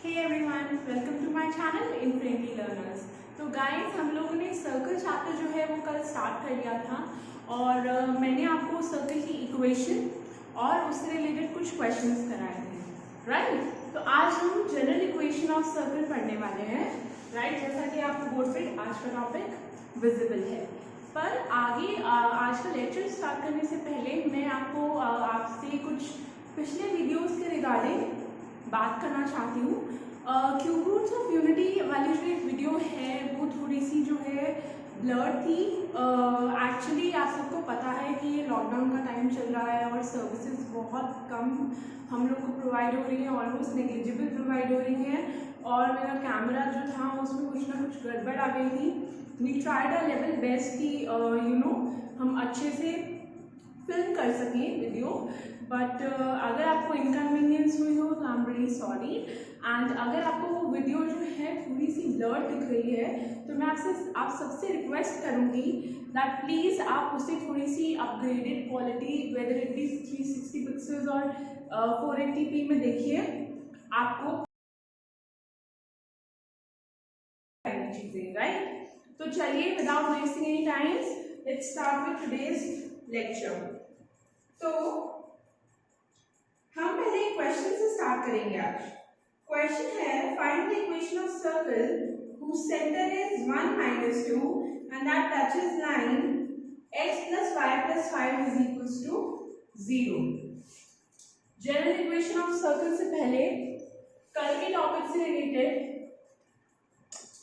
Hey everyone, welcome to my channel infinity learners. तो guys, हम लोगों ने सर्कल चैप्टर जो है वो कल स्टार्ट कर लिया था और मैंने आपको सर्कल की इक्वेशन और उससे रिलेटेड कुछ क्वेश्चंस कराए थे, राइट। तो आज हम जनरल इक्वेशन ऑफ सर्कल पढ़ने वाले हैं, राइट। जैसा कि आपको बोर्ड पे आज का टॉपिक विजिबल है। पर आगे आज का लेक्चर स्टार्ट करने से पहले मैं आपको आपसे कुछ पिछले वीडियोस के रिगार्डिंग बात करना चाहती हूँ। क्यूब रूट्स ऑफ यूनिटी वाली जो एक वीडियो है वो थोड़ी सी जो है ब्लर थी। एक्चुअली आप सबको पता है कि ये लॉकडाउन का टाइम चल रहा है और सर्विसेज बहुत कम हम लोग को प्रोवाइड हो रही है, ऑलमोस्ट नेग्लिजिबल प्रोवाइड हो रही है। और मेरा कैमरा जो था उसमें कुछ ना कुछ गड़बड़ आ गई थी। We tried our level best कि हम अच्छे से फिल्म कर सकें वीडियो, बट अगर आपको इनकन्वीनियंस हुई हो तो I am really sorry. And अगर आपको वो वीडियो जो है थोड़ी सी ब्लर दिख रही है तो मैं आप सबसे रिक्वेस्ट करूँगी दैट प्लीज़ आप उसे थोड़ी सी upgraded quality, whether it be 360 pixels और 480p में देखिए, आपको चीज़ें, राइट। तो चलिए without wasting any times let's start with today's lecture. तो हम पहले एक क्वेश्चन से स्टार्ट करेंगे आज। क्वेश्चन है find the equation of circle whose center is 1 minus 2 and that touches line x plus y plus 5 is equals to 0। General equation of circle से पहले कल के टॉपिक से रिलेटेड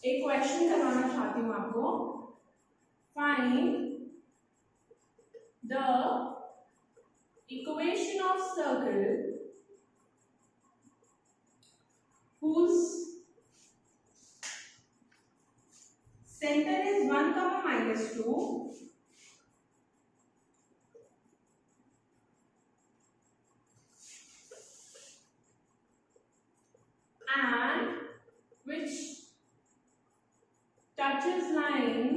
एक क्वेश्चन करवाना चाहती हूँ आपको। Find the equation of circle whose center is 1 comma minus 2 and which touches line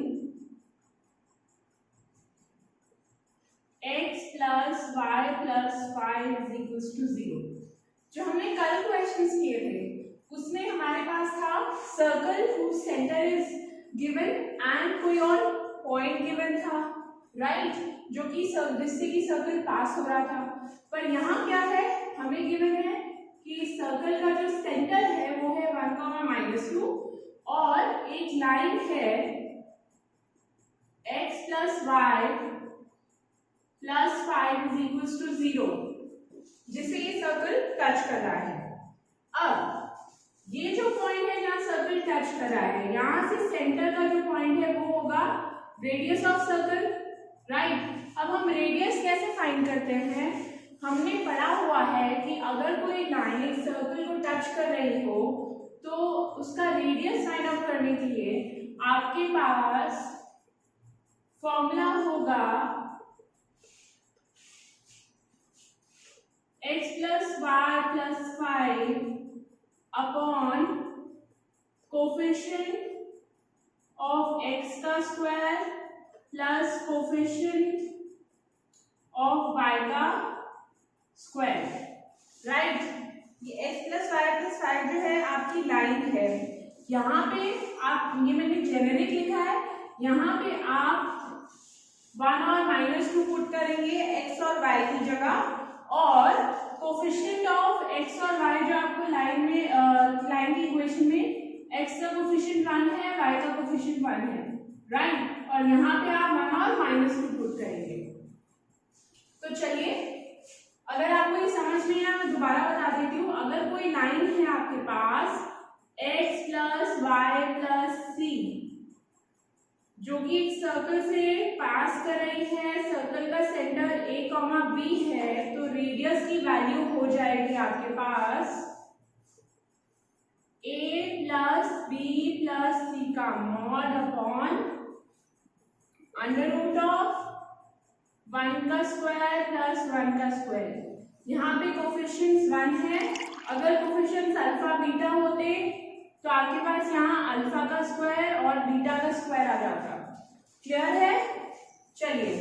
x plus y plus 5 is equals to 0। जो हमने कल क्वेश्चंस किए थे उसमें हमारे पास था circle whose center is given and कोई और पॉइंट गिवन था, राइट, जो कि जिससे कि सर्कल पास हो रहा था। पर यहाँ क्या है, हमें गिवन है कि सर्कल का जो सेंटर है वो है 1, -2 और एक लाइन है x plus y plus 5 is equals to 0 जिसे ये सर्कल टच कर रहा है। अब ये जो पॉइंट है जहाँ सर्कल टच कर रहा है, यहाँ से सेंटर का जो पॉइंट है वो होगा रेडियस ऑफ सर्कल, राइट। अब हम रेडियस कैसे फाइंड करते हैं, हमने पढ़ा हुआ है कि अगर कोई लाइन एक सर्कल को टच कर रही हो तो उसका रेडियस फाइंड आउट करने के लिए आपके पास फॉर्मूला होगा x plus y plus 5 upon coefficient of x का square plus coefficient of y का स्क्वायर, राइट। ये x plus y plus 5 जो है आपकी लाइन है। यहाँ पे आप, ये मैंने जेनेरिक लिखा है, यहाँ पे आप 1 और -2 पुट करेंगे x और y की जगह, और कोफिशिएंट ऑफ x और y जो आपको लाइन में लाइन की इक्वेशन में x का कोफिशिएंट 1 है, y का कोफिशिएंट 1 है, राइट। और यहाँ पे आप 1 और -2 पुट करेंगे। तो चलिए, अगर आपको ये समझ नहीं आया मैं दोबारा बता देती हूँ। अगर कोई लाइन है आपके पास x plus y plus c जो कि एक सर्कल से पास कर रही है, सर्कल का सेंटर a, b है, तो रेडियस की वैल्यू हो जाएगी आपके पास a plus b plus c का mod upon under root of 1 का स्क्वायर प्लस 1 का स्क्वायर। यहाँ पे कोफिशिएंट्स 1 है, अगर कोफिशिएंट्स अल्फा बीटा होते तो आपके पास यहाँ अल्फा का स्क्वायर और बीटा का स्क्वायर आ जाता। क्लियर है? चलिए,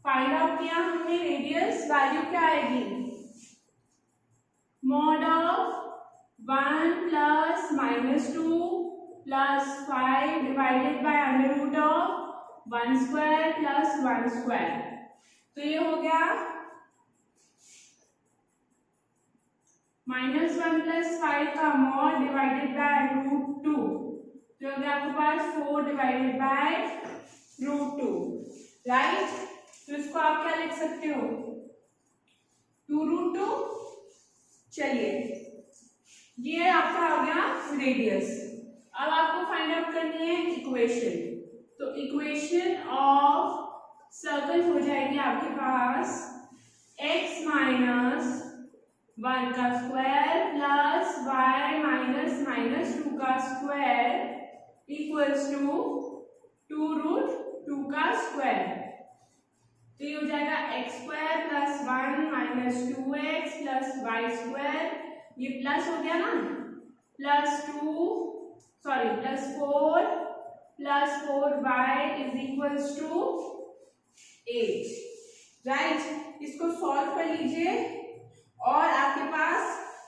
फाइंड आउट किया हमने रेडियस, वैल्यू क्या आएगी, mod of 1 plus -2 plus 5 divided by under root of 1 square plus 1 square. तो ये हो गया -1 प्लस 5 का मॉड डिवाइडेड बाय √2, तो हो गया आपके पास 4 डिवाइडेड बाय √2, राइट। तो इसको आप क्या लिख सकते हो, 2√2। चलिए ये आपका आ गया रेडियस। अब आपको फाइंड आउट करनी है इक्वेशन। तो इक्वेशन ऑफ सर्कल हो जाएगी आपके पास x माइनस 1 का स्क्वायर प्लस y माइनस -2 का स्क्वायर इक्वल्स टू 2√2 का स्क्वायर। तो ये हो जाएगा x square plus 1 minus 2x plus y square, ये प्लस हो गया ना, plus 4 plus 4y is equals to 8, right. इसको सॉल्व कर लीजिए और आपके पास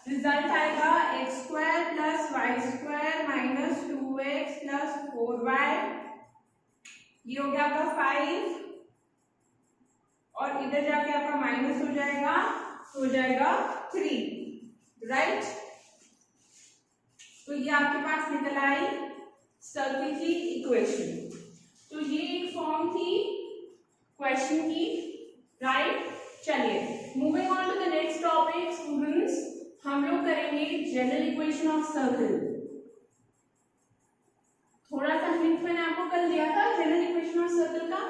रिजल्ट आएगा x square plus y square minus 2x plus 4y, ये हो गया आपका 5 और इधर जाके आपका माइनस हो जाएगा, तो हो जाएगा 3, राइट। तो ये आपके पास निकल आई सर्कल की इक्वेशन। तो ये एक फॉर्म थी क्वेश्चन की, राइट। चलिए moving on to the next topic students, हम लोग करेंगे जनरल इक्वेशन ऑफ सर्कल। थोड़ा सा हिंट मैंने आपको कल दिया था जनरल इक्वेशन ऑफ सर्कल का,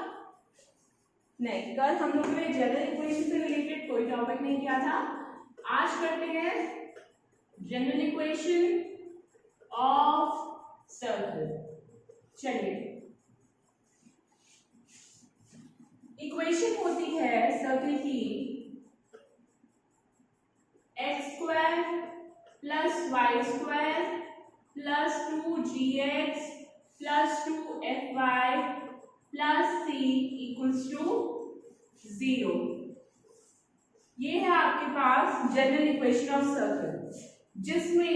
नहीं कल हम लोगों ने जनरल इक्वेशन से रिलेटेड कोई टॉपिक नहीं किया था। आज करते हैं जनरल इक्वेशन ऑफ सर्कल। चलिए इक्वेशन होती है सर्कल की x square plus y square plus 2gx plus 2fy plus c equals to 0। ये है आपके पास जनरल इक्वेशन ऑफ सर्कल, जिसमें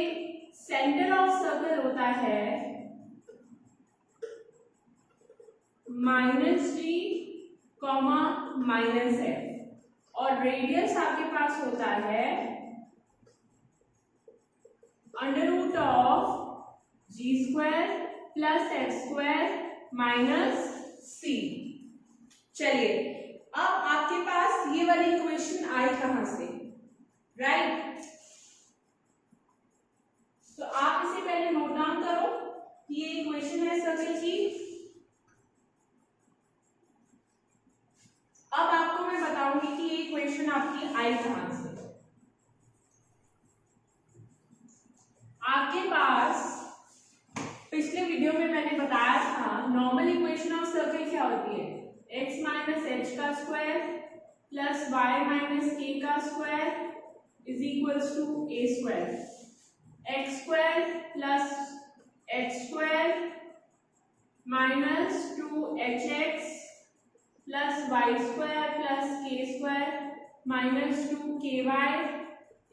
सेंटर ऑफ सर्कल होता है -g, -f और रेडियस आपके पास होता है under root of g square plus f square minus c। चलिए अब आपके पास ये वाली इक्वेशन आई कहां से, राइट। तो आप इसे पहले नोट डाउन करो कि ये इक्वेशन है सर्कल की। अब आपको मैं बताऊंगी कि ये इक्वेशन आपकी आई कहां से। आपके पास पिछले वीडियो में मैंने बताया था नॉर्मल इक्वेशन ऑफ सर्कल क्या होती है, x माइनस एच का square plus y minus k का square is equals to a square, x square plus h square minus 2hx plus y square plus k square minus 2ky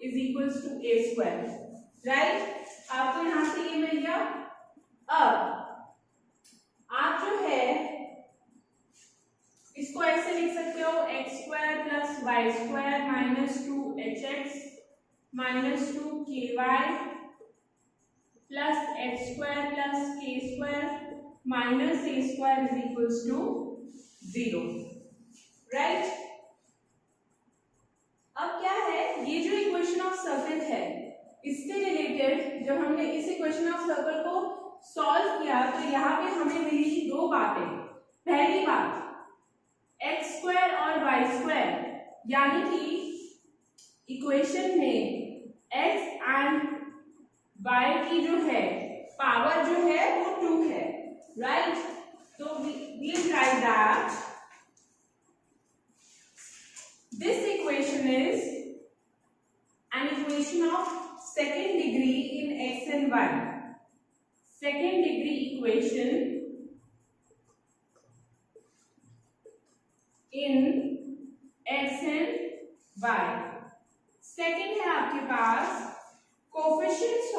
is equals to a square, right. आपको यहां से ये मिल गया। अब आप जो है इसको ऐसे लिख सकते हो x square plus y square minus 2hx minus 2ky plus h square plus k square minus a square is equals to 0, right. अब क्या है, ये जो इक्वेशन ऑफ सर्कल है इससे रिलेटेड जब हमने इस इक्वेशन ऑफ सर्कल को सॉल्व किया तो यहाँ पे हमें मिली दो बातें। पहली बात एक्स स्क्वायर और वाई स्क्वायर, यानी कि इक्वेशन में एक्स एंड वाई की जो है पावर जो है वो 2 है, राइट। तो we write that this equation is an equation of second degree in x and y. Second degree equation in x and y. Second है आपके पास coefficients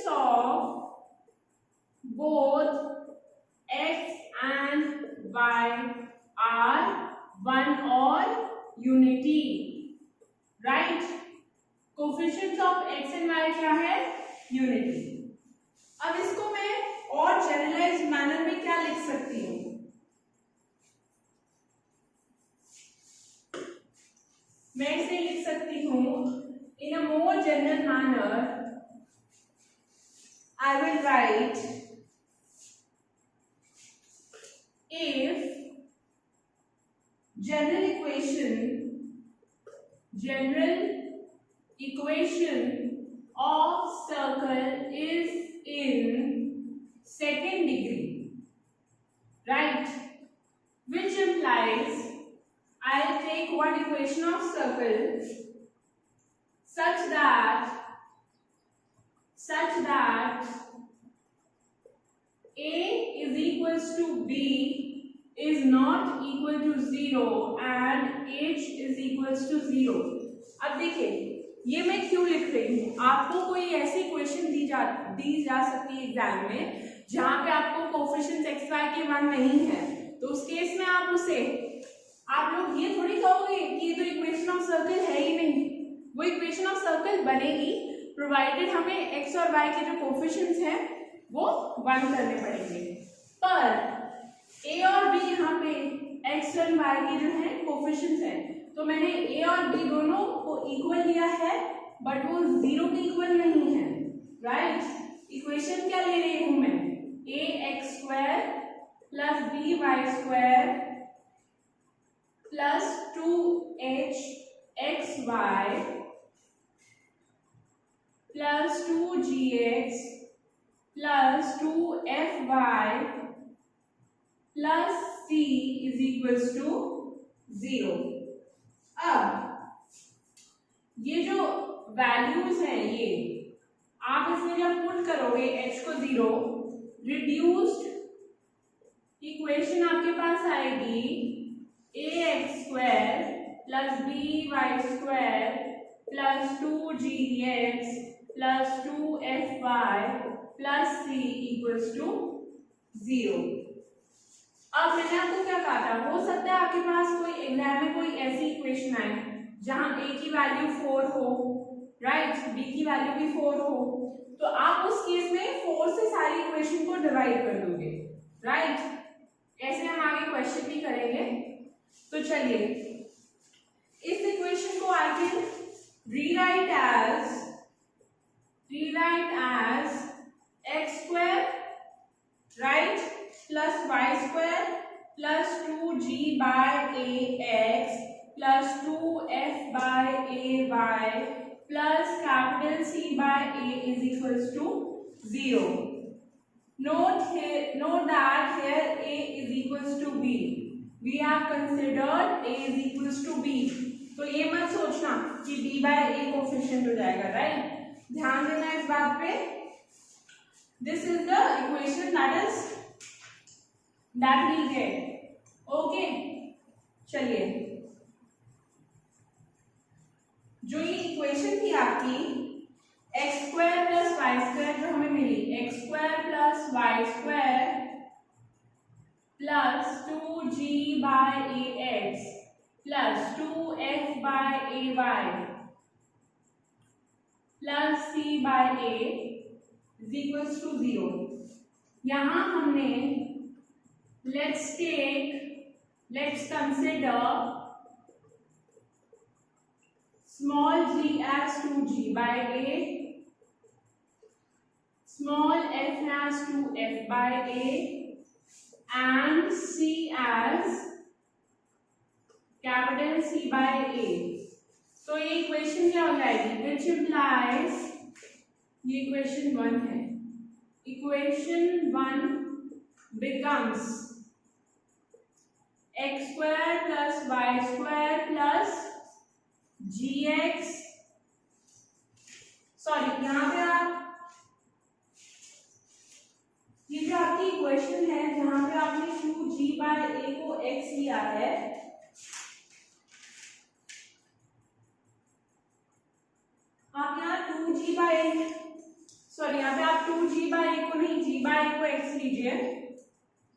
of both x and y are 1 or unity, right? coefficients of x and y क्या है? Unity. अब इसको मैं और generalised manner में क्या लिख सकती हूँ? मैं इसे लिख सकती हूँ in a more general manner I will write if general equation of circle is in second degree, right? Which implies I'll take one equation of circle such that a is equals to b is not equal to 0 and h is equals to 0। अब देखिए ये मैं क्यों लिख रही हूँ? आपको कोई ऐसी इक्वेशन दी जा सकती है एग्जाम में जहां पे आपको कोफिशिएंट्स एक्स वाई के मान नहीं है, तो उस केस में आप लोग ये थोड़ी कहोगे कि ये तो इक्वेशन ऑफ सर्कल है ही नहीं। वो इक्वेशन ऑफ सर्कल बनेगी प्रोवाइडेड हमें एक्स और वाई के जो कोफिशिएंट्स हैं वो 1 करने पड़ेंगे। पर ए और बी यहाँ पे एक्स और वाई के जो है कोफिशिएंट्स हैं, तो मैंने ए और बी दोनों को इक्वल लिया है बट वो 0 के इक्वल नहीं है, राइट? इक्वेशन क्या ले रही हूँ मैं? A x square plus b y square plus 2h x y plus 2gx plus 2fy plus c is equals to 0। अब ये जो वैल्यूज हैं ये आप इसमें जब पुट करोगे h को 0, रिड्यूस्ड इक्वेशन आपके पास आएगी a x square plus b y square plus 2gx plus 2fy plus c equals to 0। अब मैंने आपको क्या कहा था, हो सकता है आपके पास कोई एग्जाम में कोई ऐसी इक्वेशन आए जहां a की वैल्यू 4 हो, राइट, b की वैल्यू भी 4 हो, तो आप उस केस में 4 से सारी इक्वेशन को डिवाइड कर दोगे, राइट? ऐसे हम आगे क्वेश्चन भी करेंगे। तो चलिए इस इक्वेशन को I can rewrite as x square, right, plus y square plus 2g by a x plus 2f by a y plus capital C by a is equals to 0। Note that here a is equals to b. We have considered a is equals to b. तो ये मत सोचना कि b by a coefficient हो जाएगा, right? ध्यान देना इस बात पे। This is the equation that we get. Okay? चलिए जो ये इक्वेशन थी आपकी x square plus y square जो हमें मिली, x square plus y square plus 2g by a x plus 2f by a y plus c by a is equals to 0। यहां हमने let's consider small g as 2g by a, small f as 2f by a and c as capital C by a। तो ये equation क्या हो जाएगी? which implies ये equation 1 है। Equation 1 becomes x square plus y square plus gx, sorry यहाँ पे आप ये जो आपकी इक्वेशन है जहां पे आपने 2g by a को x लिया है, 2 2g/a, सॉरी यहाँ पे आप 2g/a को नहीं, g/a को x लीजिए,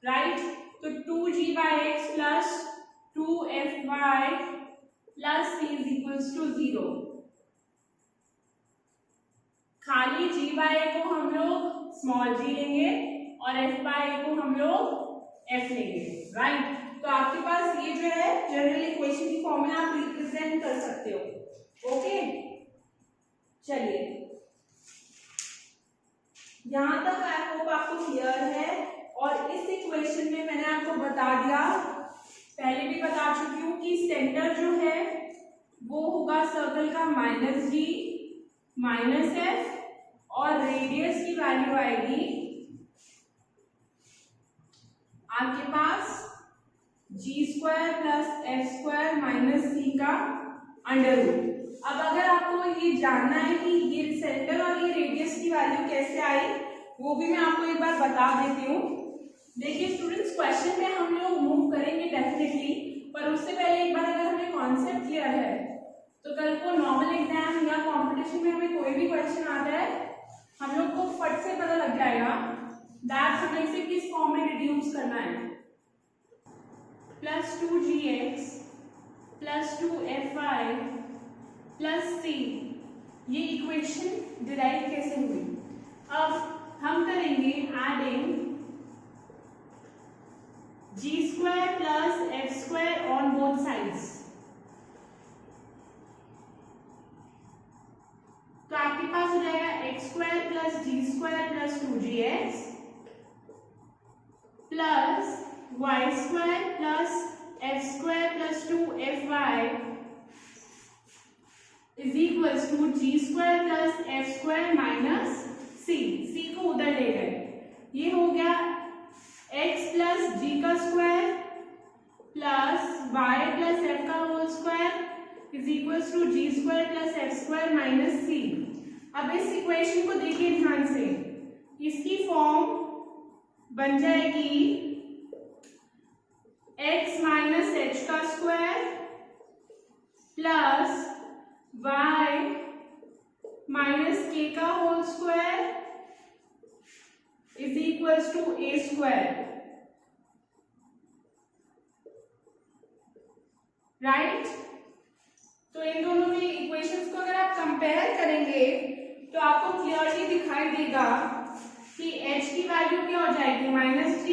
राइट। तो 2g/x plus 2fy plus c is equals to 0। खाली g/a को हम लोग स्मॉल g लेंगे और f/a को हम लोग f लेंगे, राइट। तो आपके पास ये जो है जनरल इक्वेशन की फॉर्म में आप रिप्रेजेंट कर सकते हो। ओके, चलिए यहां तक आई होप आपको क्लियर है। और इस इक्वेशन में मैंने आपको बता दिया, पहले भी बता चुकी हूँ कि सेंटर जो है वो होगा सर्कल का -g -f और रेडियस की वैल्यू आएगी आपके पास g² plus f² minus c का अंडर रूट। अब अगर आपको ये जानना है कि ये सेंटर और ये रेडियस की वैल्यू कैसे आई, वो भी मैं आपको एक बार बता देती हूँ। देखिए स्टूडेंट्स, क्वेश्चन में हम लोग मूव करेंगे डेफिनेटली, पर उससे पहले एक बार अगर हमें कॉन्सेप्ट क्लियर है तो कल को नॉर्मल एग्जाम या कॉम्पिटिशन में हमें कोई भी क्वेश्चन आता है हम लोग को फट से पता लग जाएगा दैट हमें इसे किस फॉर्म में रिड्यूस करना है। Plus 2gx plus 2fy plus c, ये इक्वेशन डिराइव कैसे हुई। अब हम करेंगे adding g² plus f² on both sides. तो आपके पास हो जाएगा x² plus g² plus 2gx plus y² plus f² plus 2fy is equals to g² plus f² minus c को उधर ले गए, ये हो गया x प्लस g का square plus y plus f का whole square is equals to g² plus f² minus c। अब इस इक्वेशन को देखिए ध्यान से, इसकी फॉर्म बन जाएगी x माइनस h का square plus y minus k का whole square is equals to a square, right. तो इन दोनों में इक्वेशंस को अगर आप कंपेयर करेंगे तो आपको क्लियरली दिखाई देगा कि h की वैल्यू क्या हो जाएगी -g,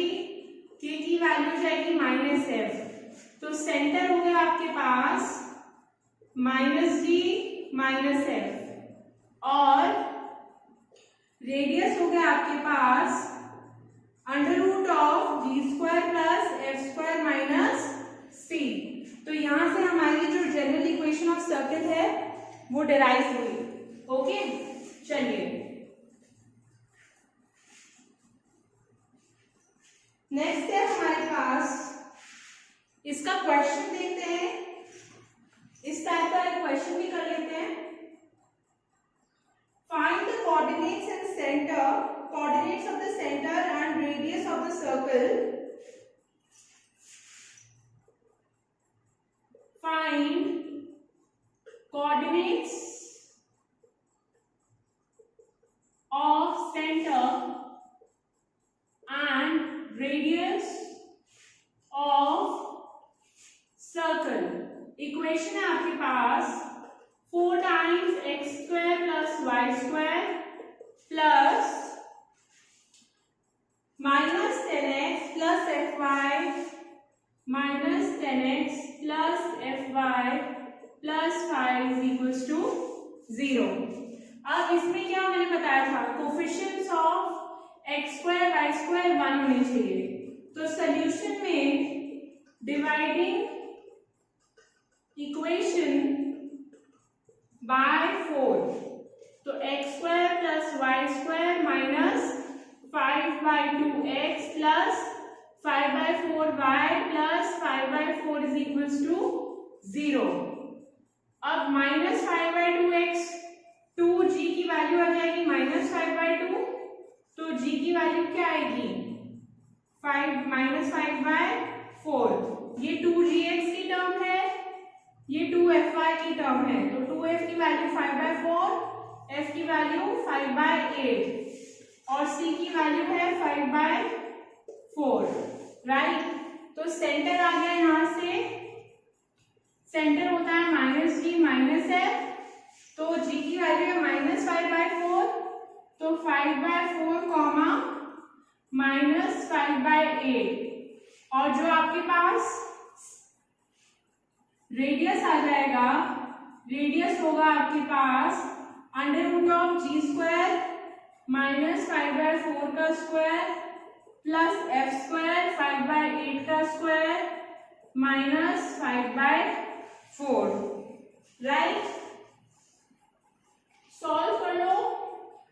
k की वैल्यू हो जाएगी -f। तो सेंटर हो गया आपके पास -g -f और रेडियस हो गया आपके पास under root of g² plus f² minus c। तो यहां से हमारी जो जनरल इक्वेशन ऑफ सर्कल है वो डिराइव हुई। ओके, चलिए नेक्स्ट है हमारे पास, इसका क्वेश्चन देखते हैं। इस टाइप का एक क्वेश्चन भी कर लेते हैं। Find the coordinates and centre, coordinates of the centre and radius of the circle. Find coordinates of center and radius of circle। Equation है आपके पास 4 times x² plus y² plus minus 10x plus fy minus 10x plus fy plus 5 is equals to 0। अब इसमें क्या मैंने बताया था, coefficients of x² y² 1 होने चाहिए। तो सॉल्यूशन में डिवाइडिंग इक्वेशन बाय 4, तो x² plus y² minus 5/2x plus 5/4y plus 5/4 is equals to 0। अब माइनस 5/2x 2g की वैल्यू आ जाएगी -5/2, तो g की वैल्यू क्या आएगी 5 -5/4। ये 2gx की टर्म है, ये 2fy की टर्म है, तो 2f की वैल्यू 5/4, f की वैल्यू 5/8 और c की वैल्यू है 5/4, राइट। तो सेंटर आ गया यहाँ से, सेंटर होता है -g -f, तो g की वैल्यू है -5/4, तो 5/4 कॉमा -5/8, और जो आपके पास रेडियस आ जाएगा, रेडियस होगा आपके पास √g² -5/4 का स्क्वायर प्लस f² 5/8 का स्क्वायर -5/4, राइट। सॉल्व कर लो,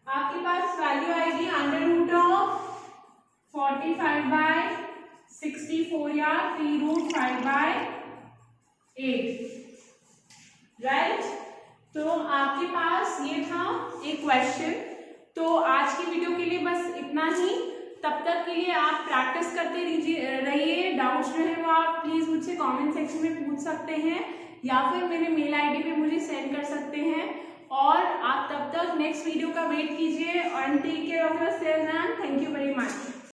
आपके पास वैल्यू आएगी √45/64 या 3√5/8, राइट। तो आपके पास ये था एक क्वेश्चन। तो आज की वीडियो के लिए बस इतना ही। तब तक के लिए आप प्रैक्टिस करते रहिए। डाउट्स जो है वो आप प्लीज मुझसे कमेंट सेक्शन में पूछ सकते हैं या फिर मेरे मेल आईडी पे मुझे सेंड कर सकते हैं। और आप तब तक नेक्स्ट वीडियो का वेट कीजिए। और take care of yourself and thank you very much.